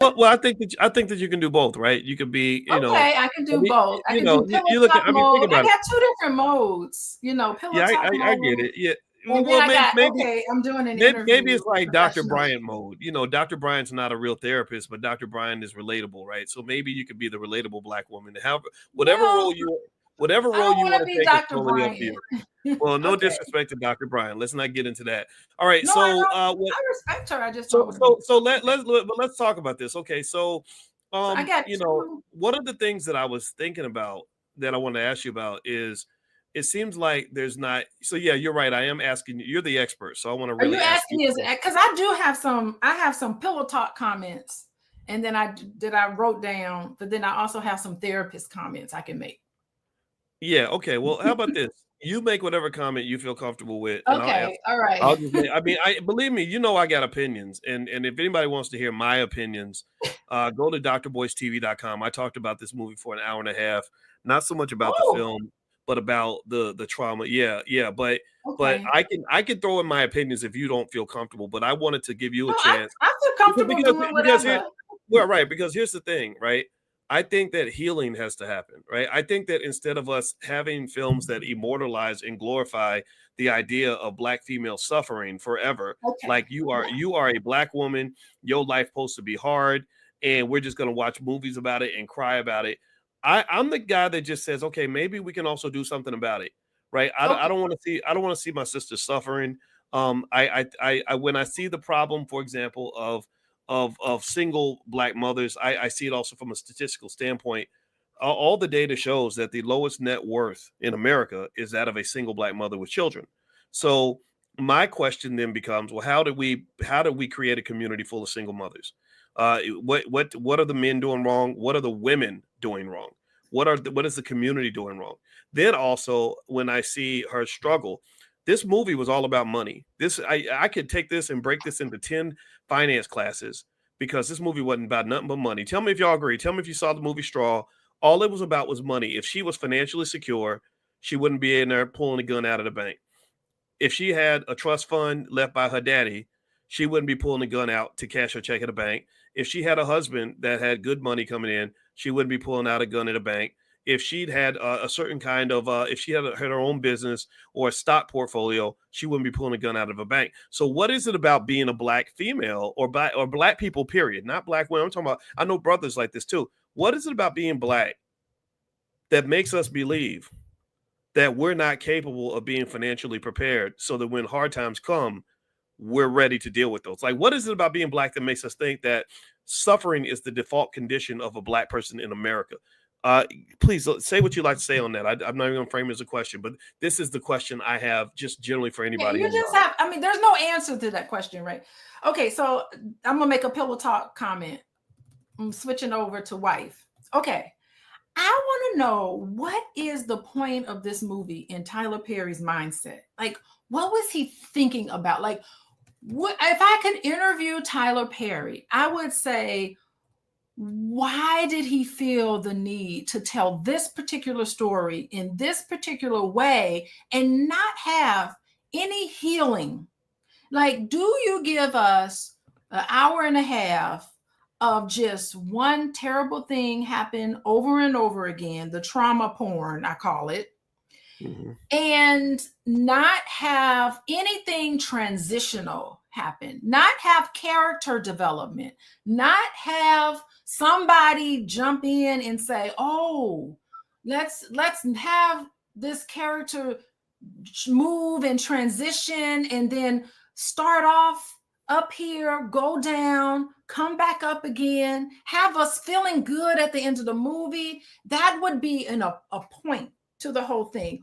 I think that you can do both, right? You could be, Okay, I can I do mean, both. I can do pillow you look at, talk I mean, think mode. I about it. got two different modes, pillow Yeah, talk I get mode. it. Yeah. And then Well, I got, maybe okay, I'm doing an interview It's like Dr. professionally. Bryant mode. Dr. Bryant's not a real therapist, but Dr. Bryant is relatable, right? So maybe you could be the relatable black woman. However, Well, whatever I role don't you want to want to be take is Dr. totally up to Bryant. you. Well, no Okay. disrespect to Dr. Bryant. Let's not get into that. All right. No, I So, don't. what? I respect her. I just don't want to be. Let's talk about this. Okay. So, So I got two. one of the things that I was thinking about that I wanted to ask you about is it seems like there's not. So yeah, you're right. I am asking you. You're the expert, so I want to Are you really ask asking you. me? Because I do have some. I have some pillow talk comments, and then I wrote down. But then I also have some therapist comments I can make. Yeah. Okay. Well, how about this? You make whatever comment you feel comfortable with, and I'll Okay. answer. All right. I'll just make, I mean, I believe me, I got opinions, and if anybody wants to hear my opinions, go to drboystv.com. I talked about this movie for an hour and a half, not so much about the Oh. film, but about the trauma. Yeah, yeah, but Okay. I can throw in my opinions if you don't feel comfortable. But I wanted to give you No, a chance I feel comfortable doing because here, whatever. well, right, because here's the thing, right? I think that healing has to happen, right? I think that instead of us having films that immortalize and glorify the idea of black female suffering forever, Okay. like you are a black woman, your life supposed to be hard, and we're just gonna watch movies about it and cry about it. I'm the guy that just says, okay, maybe we can also do something about it, right? I Okay. don't want to see my sister suffering. When I see the problem, for example, of single black mothers, I see it also from a statistical standpoint. All the data shows that the lowest net worth in America is that of a single black mother with children. So my question then becomes, well, how do we create a community full of single mothers? What are the men doing wrong? What are the women doing wrong? What is the community doing wrong? Then also, when I see her struggle, this movie was all about money. I could take this and break this into 10 finance classes because this movie wasn't about nothing but money. Tell me if y'all agree. Tell me if you saw the movie Straw. All it was about was money. If she was financially secure, she wouldn't be in there pulling a gun out of the bank. If she had a trust fund left by her daddy, she wouldn't be pulling a gun out to cash her check at a bank. If she had a husband that had good money coming in, she wouldn't be pulling out a gun at a bank. If she'd had a certain kind of, if she had her own business or a stock portfolio, she wouldn't be pulling a gun out of a bank. So, what is it about being a black female or black people? Period, not black women. I'm talking about. I know brothers like this too. What is it about being black that makes us believe that we're not capable of being financially prepared so that when hard times come, we're ready to deal with those? Like, what is it about being black that makes us think that suffering is the default condition of a black person in America? Please say what you'd like to say on that. I'm not even going to frame it as a question, but this is the question I have just generally for Yeah, anybody you in the just audience. have, I mean, there's no answer to that question, right? Okay, so I'm gonna make a pillow talk comment. I'm switching over to wife. Okay. I want to know, what is the point of this movie in Tyler Perry's mindset? Like, what was he thinking about? Like, what if I could interview Tyler Perry, I would say, why did he feel the need to tell this particular story in this particular way and not have any healing? Like, do you give us an hour and a half of just one terrible thing happen over and over again, the trauma porn, I call it, Mm-hmm. and not have anything transitional happen, not have character development, not have somebody jump in and say, "Oh, let's have this character move and transition and then start off up here, go down, come back up again, have us feeling good at the end of the movie." That would be a point to the whole thing.